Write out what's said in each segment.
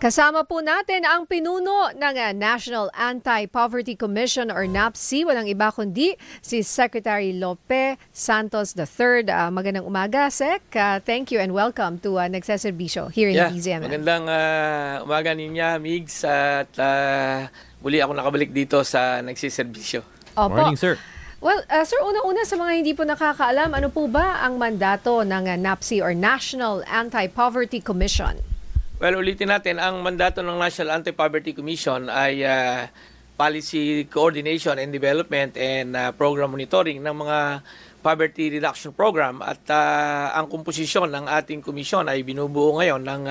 Kasama po natin ang pinuno ng National Anti-Poverty Commission or NAPC. Walang iba kundi si Secretary Lope Santos III. Magandang umaga, Sec. Thank you and welcome to Nagseserbisyo here in DZMM. Magandang umaga ninya, Migs. At muli ako nakabalik dito sa Nagseserbisyo. Morning, sir. Well, sir, una-una sa mga hindi po nakakaalam, ano po ba ang mandato ng NAPC or National Anti-Poverty Commission? Well, ulitin natin, ang mandato ng National Anti-Poverty Commission ay policy coordination and development and program monitoring ng mga poverty reduction program. At ang komposisyon ng ating komisyon ay binubuo ngayon ng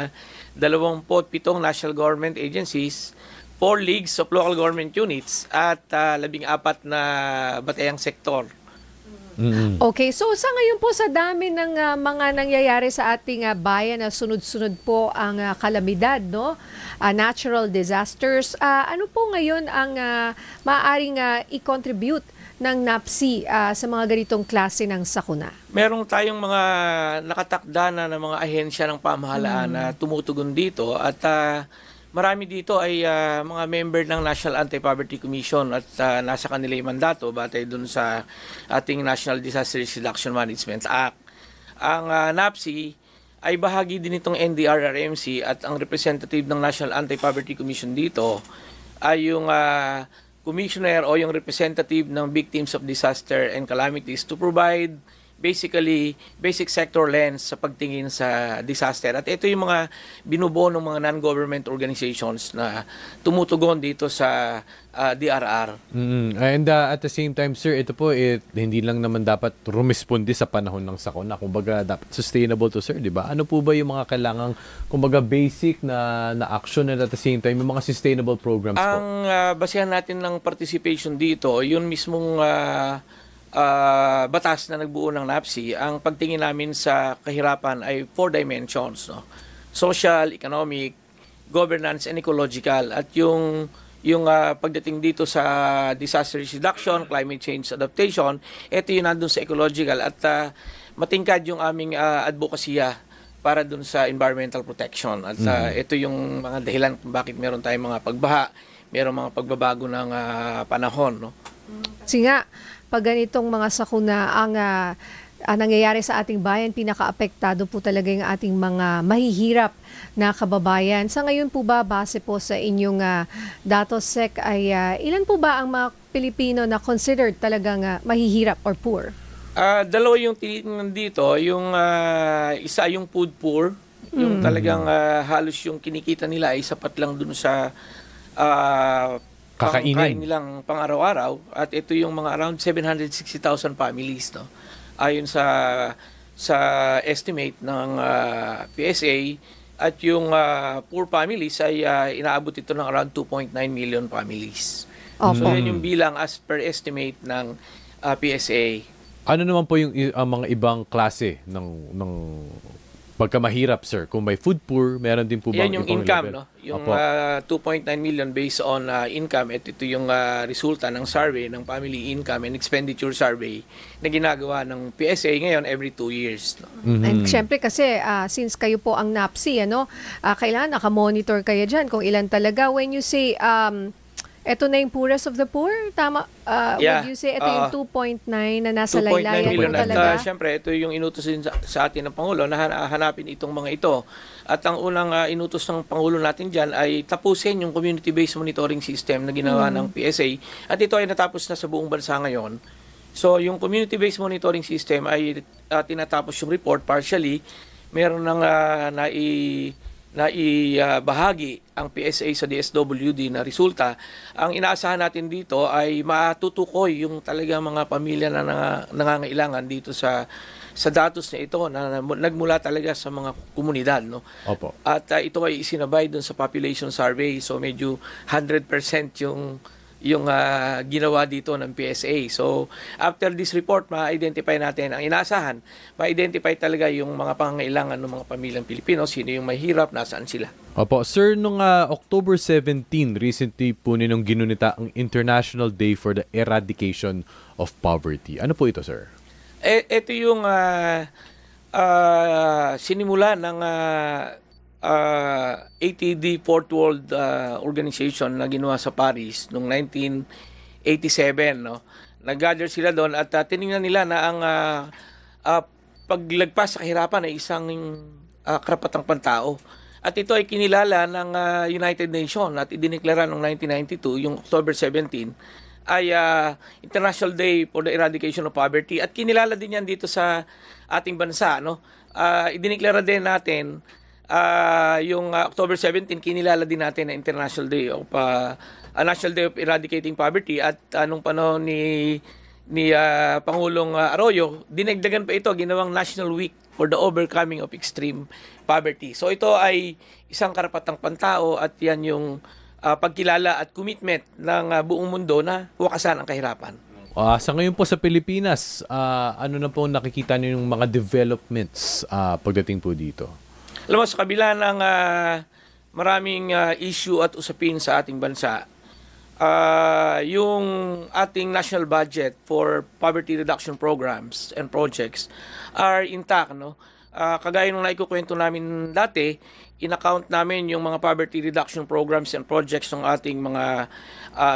27 national government agencies, 4 leagues of local government units at 14 na batayang sektor. Okay, so sa ngayon po sa dami ng mga nangyayari sa ating bayan na sunod-sunod po ang kalamidad, no? Natural disasters, ano po ngayon ang maaaring i-contribute ng NAPC sa mga ganitong klase ng sakuna? Merong tayong mga nakatakda na ng mga ahensya ng pamahalaan na tumutugon dito at marami dito ay mga member ng National Anti-Poverty Commission at nasa kanila yung mandato batay dun sa ating National Disaster Risk Reduction Management Act. Ang NAPC ay bahagi din itong NDRRMC at ang representative ng National Anti-Poverty Commission dito ay yung commissioner o yung representative ng victims of disaster and calamities to provide basically basic sector lens sa pagtingin sa disaster. At ito yung mga binubuo ng mga non-government organizations na tumutugon dito sa DRR. And at the same time, sir, ito po hindi lang naman dapat rumisponde sa panahon ng sakuna. Kumbaga, dapat sustainable to, sir, di ba? Ano po ba yung mga kailangang, kumbaga, basic na action and at the same time, yung mga sustainable programs po? Ang basihan natin ng participation dito, yun mismong batas na nagbuo ng NAPC, ang pagtingin namin sa kahirapan ay 4 dimensions, no? Social, economic, governance, and ecological. At yung pagdating dito sa disaster risk reduction, climate change adaptation, ito yung nandun sa ecological at matingkad yung aming advokasya para dun sa environmental protection. At ito yung mga dahilan kung bakit meron tayong mga pagbaha, meron mga pagbabago ng panahon, no? Kasi nga, pag ganitong mga sakuna ang nangyayari sa ating bayan, pinaka-apektado po talaga yung ating mga mahihirap na kababayan. Sa ngayon po ba, base po sa inyong datos, Sec, ay ilan po ba ang mga Pilipino na considered talagang mahihirap or poor? Dalawa yung tinitingnan dito. Yung isa yung food poor, yung talagang halos yung kinikita nila ay sapat lang dun sa kakain nilang pang-araw-araw, at ito yung mga around 760,000 families, no? Ayon sa estimate ng PSA, at yung poor families ay inaabot ito ng around 2.9 million families. So yan yung bilang as per estimate ng PSA. Ano naman po yung mga ibang klase ng pagkamahirap, sir? Kung may food poor, meron din po ba yan yung income, level? No? Yung 2.9 million based on income. At ito yung resulta ng survey ng Family Income and Expenditure Survey na ginagawa ng PSA ngayon every 2 years. No? And syempre kasi since kayo po ang NAPC, kailangan nakamonitor kayo dyan kung ilan talaga. When you say ito na yung poorest of the poor, tama? Would you say ito yung 2.9 na nasa laylayan po talaga? At syempre, ito yung inutos din sa atin ng Pangulo na hanapin itong mga ito. At ang unang inutos ng Pangulo natin dyan ay tapusin yung community-based monitoring system na ginawa ng PSA. At ito ay natapos na sa buong bansa ngayon. So, yung community-based monitoring system ay tinatapos yung report partially. Meron nang bahagi ang PSA sa DSWD na resulta. Ang inaasahan natin dito ay matutukoy yung talaga mga pamilya na nangangailangan dito sa datos na ito na nagmula talaga sa mga komunidad, no? Opo. At ito ay isinabay dun sa population survey, so medyo 100% yung ginawa dito ng PSA. So, after this report, ma-identify natin ang inaasahan. Ma-identify talaga yung mga pangangailangan ng mga pamilyang Pilipino, sino yung mahirap, nasaan sila. Opo. Sir, nung October 17, recently po ninong ginunita ang International Day for the Eradication of Poverty. Ano po ito, sir? Ito yung sinimula ng ATD Fourth World Organization na ginawa sa Paris noong 1987, no? Nag-gather sila doon at tiningnan nila na ang paglagpas sa kahirapan ay isang karapatang pantao. At ito ay kinilala ng United Nations at idineklara noong 1992, yung October 17, ay International Day for the Eradication of Poverty. At kinilala din yan dito sa ating bansa, no? Idineklara din natin yung October 17, kinilala din natin na International Day of National Day of Eradicating Poverty, at nung panahon ni Pangulong Arroyo, dinagdagan pa ito, ginawang National Week for the Overcoming of Extreme Poverty. So ito ay isang karapatang pantao at yan yung pagkilala at commitment ng buong mundo na wakasan ang kahirapan. Sa ngayon po sa Pilipinas, ano na po nakikita niyo yung mga developments pagdating po dito? Alam mo, sa kabila ng maraming issue at usapin sa ating bansa, yung ating national budget for poverty reduction programs and projects are intact, no? Kagaya nung naikukwento namin dati, in-account namin yung mga poverty reduction programs and projects ng ating mga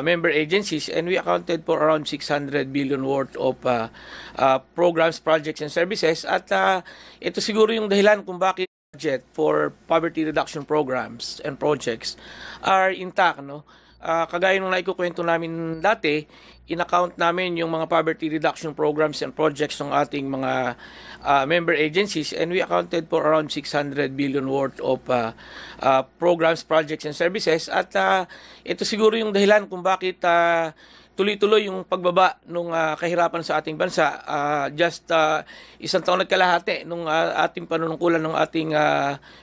member agencies, and we accounted for around 600 billion worth of programs, projects, and services. At ito siguro yung dahilan kung bakit budget for poverty reduction programs and projects are intact, no? Kagaya nung naikukwento namin dati, in-account namin yung mga poverty reduction programs and projects ng ating mga member agencies, and we accounted for around 600 billion worth of programs, projects, and services. At ito siguro yung dahilan kung bakit tuloy-tuloy yung pagbaba ng kahirapan sa ating bansa. Just isang taon at kalahati nung ating panunungkulan ng ating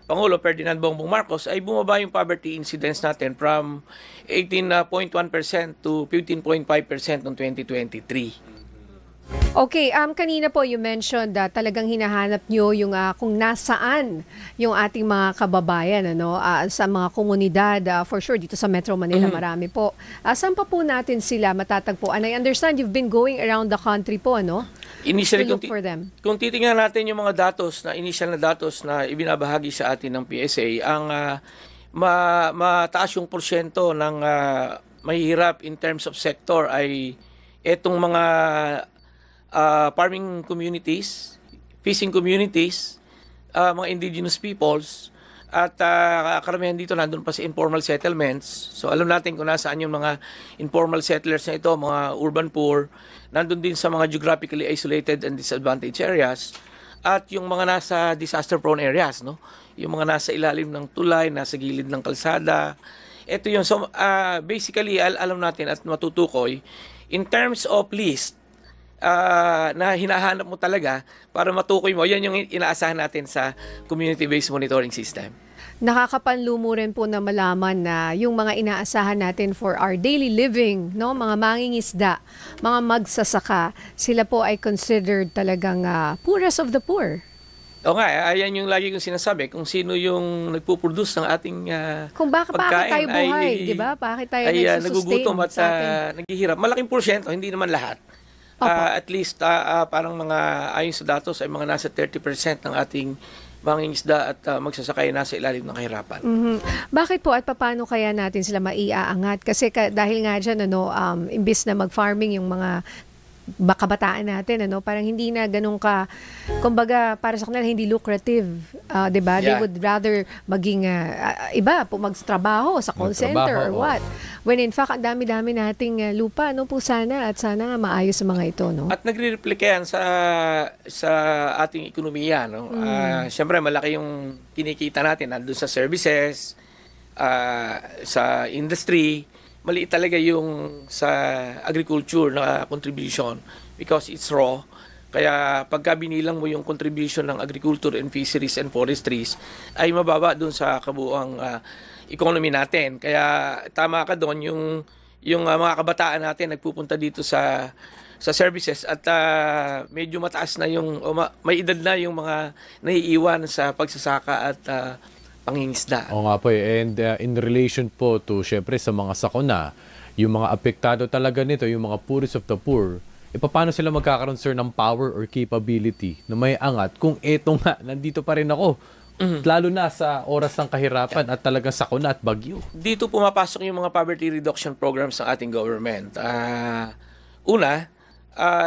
Pangulo Ferdinand Bongbong Marcos ay bumaba yung poverty incidence natin from 18.1% to 15.5% noong 2023. Okay, kanina po you mentioned talagang hinahanap nyo yung kung nasaan yung ating mga kababayan, ano, sa mga komunidad, for sure dito sa Metro Manila marami po. Saan pa po natin sila matatagpuan? I understand you've been going around the country po, ano? Initially, to look for them. Kung titingnan natin yung mga datos na initial na datos na ibinabahagi sa atin ng PSA, ang mataas yung porsyento ng mahihirap in terms of sector ay etong mga farming communities, fishing communities, mga indigenous peoples, at karamihan dito nandun pa sa informal settlements. So alam natin kung nasaan yung mga informal settlers na ito, mga urban poor, nandun din sa mga geographically isolated and disadvantaged areas, at yung mga nasa disaster-prone areas, no? Yung mga nasa ilalim ng tulay, nasa gilid ng kalsada. Ito yun. So basically, alam natin at matutukoy, in terms of list, na hinahanap mo talaga para matukoy mo, yan yung inaasahan natin sa community-based monitoring system. Nakakapanlumo rin po na malaman na yung mga inaasahan natin for our daily living, no, mga mangingisda, mga magsasaka, sila po ay considered talagang poorest of the poor. O nga, ayan yung lagi kong sinasabi, kung sino yung nagpo-produce ng ating kung bakit tayo buhay, di ba? Bakit tayo nagugutom at naghihirap. Malaking porsyento, hindi naman lahat. At least parang mga ayon sa datos ay mga nasa 30% ng ating mangingisda at magsasakay nasa ilalim ng kahirapan. Bakit po at paano kaya natin sila maiaangat? Kasi dahil nga dyan, ano, imbis na mag-farming yung mga kabataan natin, ano, parang hindi na ganun ka, kumbaga para sa kanila hindi lucrative, 'di ba? They would rather maging iba po magtrabaho sa call center or what. When in fact ang dami-dami nating lupa, no po, sana nga maayos sa mga ito, no. At nagre-reflect yan sa ating ekonomiya, no. Syempre malaki yung kinikita natin nandoon sa services, sa industry. Maliit talaga yung sa agriculture na contribution because it's raw. Kaya pagka binilang mo yung contribution ng agriculture and fisheries and forestries ay mababa dun sa kabuuang economy natin. Kaya tama ka doon yung mga kabataan natin nagpupunta dito sa services at medyo mataas na yung may edad na yung mga naiiwan sa pagsasaka at pangingisda. Oo nga po eh. And in relation po to, syempre, sa mga sakuna, yung mga apektado talaga nito, yung mga poorest of the poor, paano sila magkakaroon, sir, ng power or capability na may angat kung eto nga, nandito pa rin ako, Lalo na sa oras ng kahirapan at talagang sakuna at bagyo. Dito pumapasok yung mga poverty reduction programs ng ating government. Una,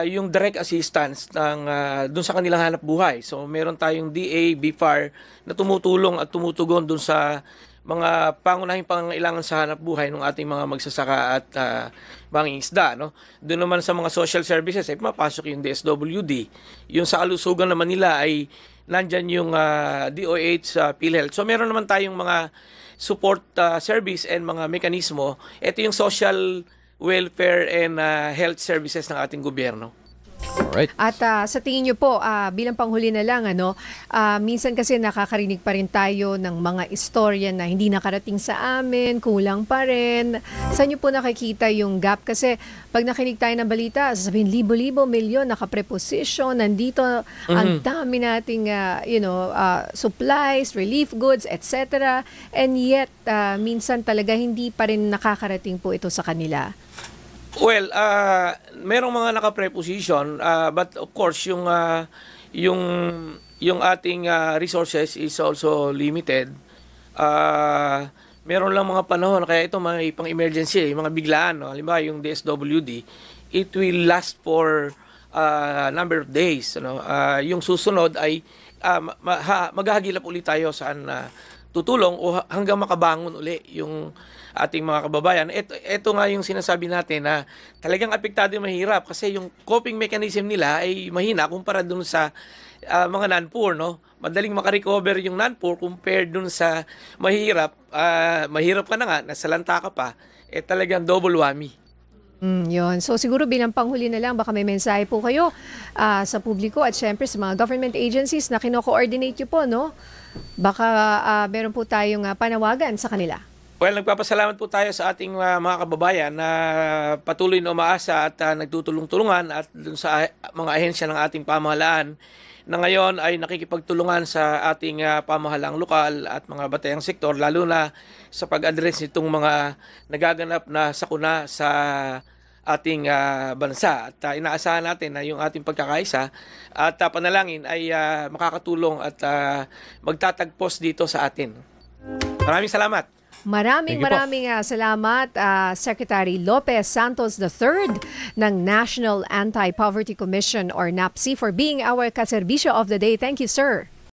yung direct assistance ng dun sa kanilang hanap buhay. So meron tayong DA, BFAR na tumutulong at tumutugon dun sa mga pangunahing pangangailangan sa hanap buhay ng ating mga magsasaka at mangingisda, no? Doon naman sa mga social services ay mapasok yung DSWD. Yung sa kalusugan naman nila ay nandyan yung DOH, PhilHealth. So meron naman tayong mga support service and mga mekanismo. Ito yung social welfare and health services ng ating gobyerno. Alright. At sa tingin niyo po, bilang panghuli na lang, minsan kasi nakakarinig pa rin tayo ng mga istorya na hindi nakarating sa amin, kulang pa rin. Saan niyo po nakikita yung gap? Kasi pag nakinig tayo ng balita, sasabihin libo-libo, milyon, nakapreposition, nandito ang dami nating supplies, relief goods, etc. And yet, minsan talaga hindi pa rin nakakarating po ito sa kanila. Well, merong mga naka-preposition, but of course yung ating resources is also limited. Meron lang mga panahon kaya ito may pang-emergency, mga biglaan, no? Halimbawa yung DSWD, it will last for number of days, ano? Yung susunod ay maghahagilap ulit tayo saan tutulong o hanggang makabangon uli yung ating mga kababayan. Ito nga yung sinasabi natin na talagang apektado yung mahirap kasi yung coping mechanism nila ay mahina kumpara dun sa mga non-poor, no? Madaling makarecover yung non-poor compared dun sa mahirap. Mahirap ka na nga, nasalanta ka pa, talagang double whammy. Yun. So siguro bilang panghuli na lang, baka may mensahe po kayo sa publiko at syempre sa mga government agencies na kino-coordinate nyo po, no? Baka meron po tayong panawagan sa kanila. Well, nagpapasalamat po tayo sa ating mga kababayan na patuloy na umaasa at nagtutulong-tulungan at dun sa mga ahensya ng ating pamahalaan na ngayon ay nakikipagtulungan sa ating pamahalaang lokal at mga batayang sektor, lalo na sa pag-address nitong mga nagaganap na sakuna sa ating bansa. At inaasahan natin na yung ating pagkakaisa at panalangin ay makakatulong at magtatagpos dito sa atin. Maraming salamat. Maraming salamat, Secretary Lopez Santos III ng National Anti-Poverty Commission or NAPC for being our kaserbisyo of the day. Thank you, sir.